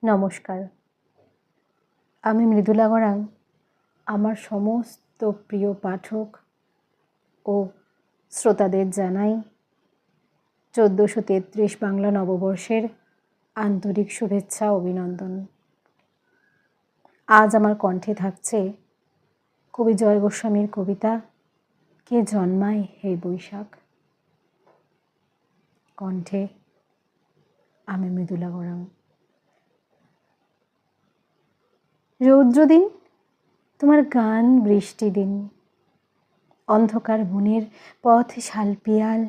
নমস্কার, আমি মৃদুলা গড়াং। আমার সমস্ত প্রিয় পাঠক ও শ্রোতাদের জানাই 1433 বাংলা নববর্ষের আন্তরিক শুভেচ্ছা অভিনন্দন। আজ আমার কণ্ঠে থাকছে কবি জয় গোস্বামীর কবিতা কে জন্মায় হে বৈশাখ। কণ্ঠে আমি মৃদুলা গড়াং। রৌদ্রদিন তোমার গান বৃষ্টি দিন, অন্ধকার বনের পথ শালপিয়াল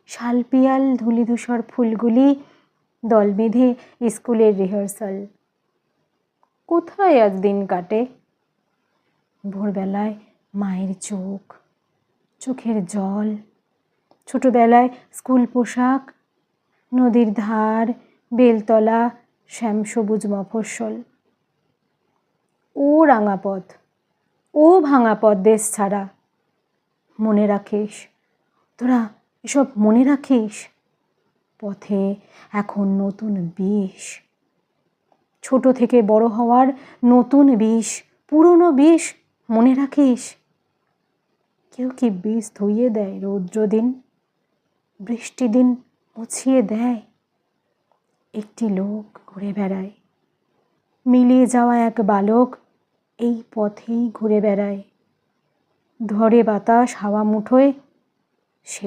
শালপিয়াল ধূলিধূসর ফুলগুলি দল বেঁধে স্কুলের রিহার্সাল। কোথায় আজ দিন কাটে? ভোরবেলায় মায়ের চোখের জল, ছোটবেলায় স্কুল পোশাক, নদীর ধার, বেলতলা, শ্যামসবুজ মফস্বল। ও রাঙা পথ, ও ভাঙা পথ দেশ ছাড়া, মনে রাখিস? তোরা এসব মনে রাখিস? পথে এখন নতুন বিষ, ছোট থেকে বড় হওয়ার নতুন বিষ, পুরনো বিষ মনে রাখিস? কেউ কি বিষ ধুইয়ে দেয় রৌদ্রদিন? বৃষ্টি দিন মুছিয়ে দেয়? একটি লোক ঘুরে বেড়ায়, মিলিয়ে যাওয়া এক বালক এই পথেই ঘুরে বেড়ায়। ধরে বাতাস হাওয়া মুঠোয়, সে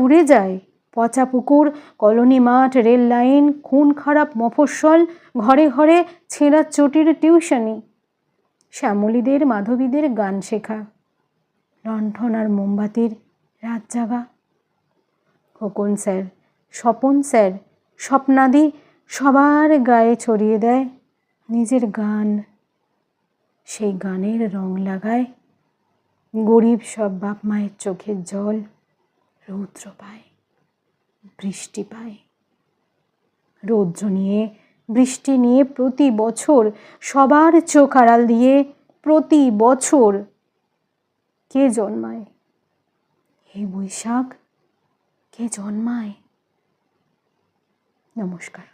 উড়ে যায়। পচা পুকুর, কলোনি মাঠ, রেল লাইন, খুন খারাপ মফস্বল, ঘরে ঘরে ছেঁড়া চটির টিউশনি, শ্যামলীদের মাধবীদের গান শেখা, লণ্ঠন আর মোমবাতির রাত জাগা। খোকন স্যার, স্বপন স্যার, স্বপ্নাদি সবার গায়ে ছড়িয়ে দেয় নিজের গান। সেই গানের রং লাগায় গরিব সব বাপ মায়ের চোখের জল। রৌদ্র পায়, বৃষ্টি পায়। রৌদ্র নিয়ে, বৃষ্টি নিয়ে প্রতি বছর সবার চোখ আড়াল দিয়ে প্রতি বছর কে জন্মায় হে বৈশাখ? কে জন্মায়? নমস্কার।